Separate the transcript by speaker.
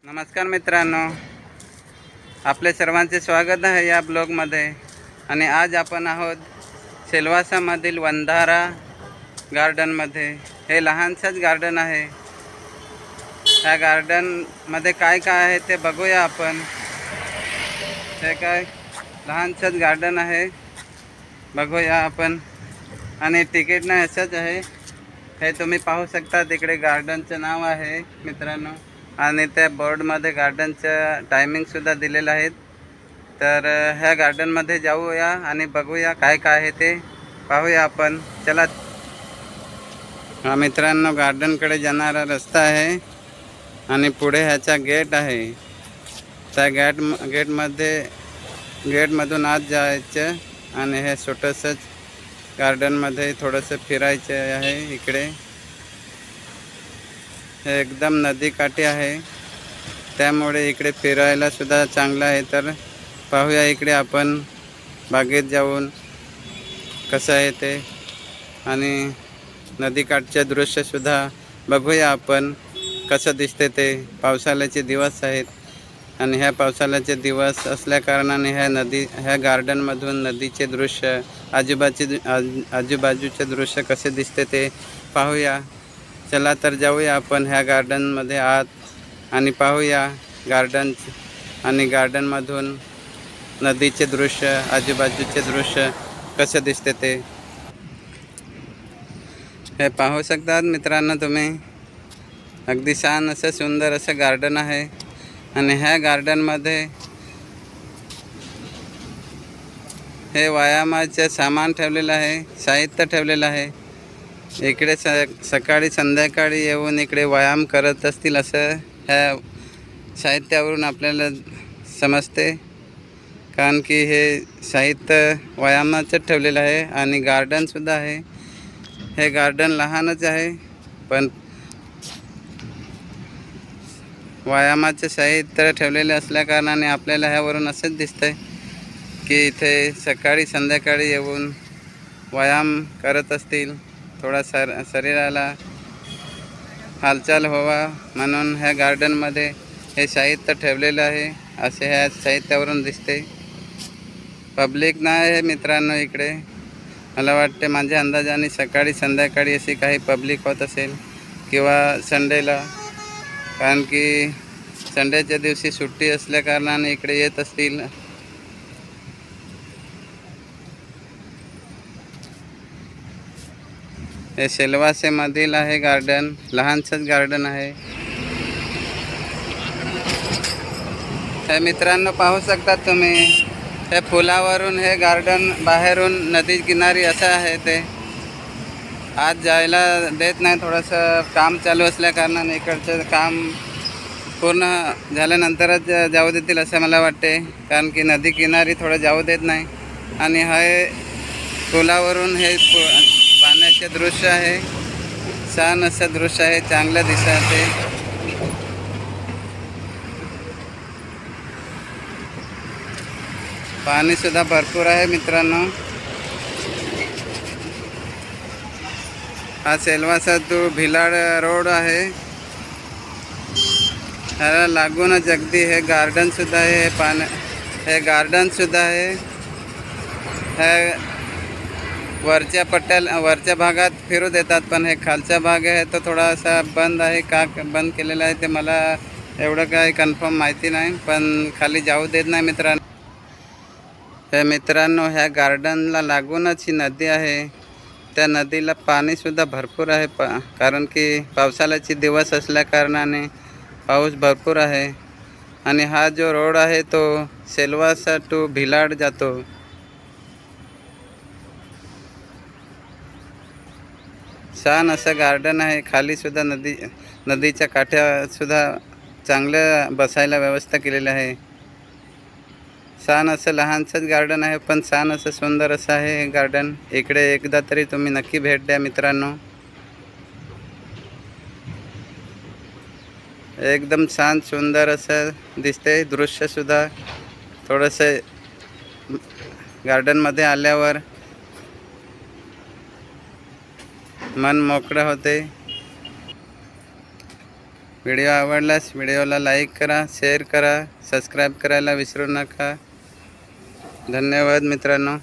Speaker 1: नमस्कार मित्रांनो, आपले सर्वांचे स्वागत आहे या ब्लॉगमध्ये. आणि आज आपण आहोत सेल्वासामधील वंधारा गार्डनमध्ये. हे लहानसंच गार्डन आहे. ह्या गार्डनमध्ये काय काय आहे ते बघूया आपण. हे काय लहानसंच गार्डन आहे, बघूया आपण. आणि तिकीट नाही असंच आहे. हे तुम्ही पाहू शकता, तिकडे गार्डनचं नाव आहे मित्रांनो. आणि त्या बोर्डमध्ये गार्डनचं टायमिंगसुद्धा दिलेलं आहे. तर ह्या गार्डनमध्ये जाऊया आणि बघूया काय काय आहे ते पाहूया आपण. चला. हा मित्रांनो, गार्डनकडे जाणारा रस्ता आहे आणि पुढे ह्याचा गेट आहे. त्या गेटमधून आत जायचं आणि हे छोटंसंच गार्डनमध्ये थोडंसं फिरायचं आहे. इकडे हे एकदम नदीकाठी आहे, त्यामुळे इकडे फिरायला सुद्धा चांगलं आहे. तर पाहूया इकडे आपण बागेत जाऊन कसं आहे ते, आणि नदीकाठचे दृश्यसुद्धा बघूया आपण कसं दिसते ते. पावसाळ्याचे दिवस आहेत आणि ह्या पावसाळ्याचे दिवस असल्याकारणाने ह्या गार्डनमधून नदीचे दृश्य, आजूबाजूचे दृश्य कसे दिसते ते पाहूया. चला तर जाऊया आपण ह्या गार्डनमध्ये आत आणि पाहूया गार्डनमधून नदीचे दृश्य, आजूबाजूचे दृश्य कसे दिसते ते. हे पाहू शकतात मित्रांनो तुम्ही, अगदी छान असं सुंदर असं गार्डन आहे. आणि ह्या गार्डनमध्ये हे व्यायामाचे सामान ठेवलेलं आहे, साहित्य ठेवलेलं आहे. इकडे सकाळी संध्याकाळी येऊन इकडे व्यायाम करत असतील असं ह्या साहित्यावरून आपल्याला समजते. कारण की हे साहित्य व्यायामाचं ठेवलेलं आहे. आणि गार्डनसुद्धा आहे. हे गार्डन लहानच आहे, पण व्यायामाचे साहित्य ठेवलेले असल्याकारणाने आपल्याला ह्यावरून असंच दिसतंय की इथे सकाळी संध्याकाळी येऊन व्यायाम करत असतील. थोडा शरीराला हालचाल व्हावा म्हणून ह्या गार्डनमध्ये हे साहित्य ठेवलेलं आहे, असे ह्या साहित्यावरून दिसते. पब्लिक नाही आहे मित्रांनो इकडे. मला वाटते माझ्या अंदाजाने सकाळी संध्याकाळी अशी काही पब्लिक होत असेल, किंवा संडेला, कारण की संडेच्या दिवशी सुट्टी असल्याकारणाने इकडे येत असतील. हे सेल्वासेमधील आहे गार्डन, लहानसंच गार्डन आहे. हे मित्रांनो पाहू शकतात तुम्ही, हे पुलावरून हे गार्डन बाहेरून नदी किनारी असं आहे. ते आत जायला देत नाही, थोडंसं काम चालू असल्याकारणाने इकडचं काम पूर्ण झाल्यानंतरच जाऊ देतील असं मला वाटते. कारण की नदी किनारी थोडं जाऊ देत नाही. आणि हे पुलावरून हे पाण्याचे दृश्य आहे. छान असं दृश्य आहे, चांगलं दिसते. पाणीसुद्धा भरपूर आहे मित्रांनो. हा सेल्वासा टू भिलाड रोड आहे. ह्याला लागूनच अगदी हे गार्डनसुद्धा आहे. हे गार्डनसुद्धा आहे. हे वरच्या भागात फिरू देतात, पण हे खालचा भाग आहे तो थोडासा बंद आहे. का बंद केलेला आहे ते मला एवढं काही कन्फर्म माहिती नाही, पण खाली जाऊ देत नाही मित्रांनो. हे मित्रांनो, ह्या गार्डनला लागूनच ही नदी आहे. त्या नदीला पाणीसुद्धा भरपूर आहे, कारण की पावसाळ्याचे दिवस असल्याकारणाने पाऊस भरपूर आहे. आणि हा जो रोड आहे तो सेल्वासा टू भिलाड जातो. छान असं गार्डन आहे. खालीसुद्धा नदीच्या काठ्यासुद्धा चांगलं बसायला व्यवस्था केलेली आहे. छान असं लहानसंच गार्डन आहे, पण छान असं सुंदर असं आहे हे गार्डन. इकडे एकदा तरी तुम्ही नक्की भेट द्या मित्रांनो. एकदम छान सुंदर असं दिसते दृश्यसुद्धा. थोडंसं गार्डनमध्ये आल्यावर मन मोकळं होते. व्हिडिओ आवडल्यास व्हिडिओला लाईक करा, शेअर करा, सबस्क्राईब करायला विसरू नका. धन्यवाद मित्रांनो.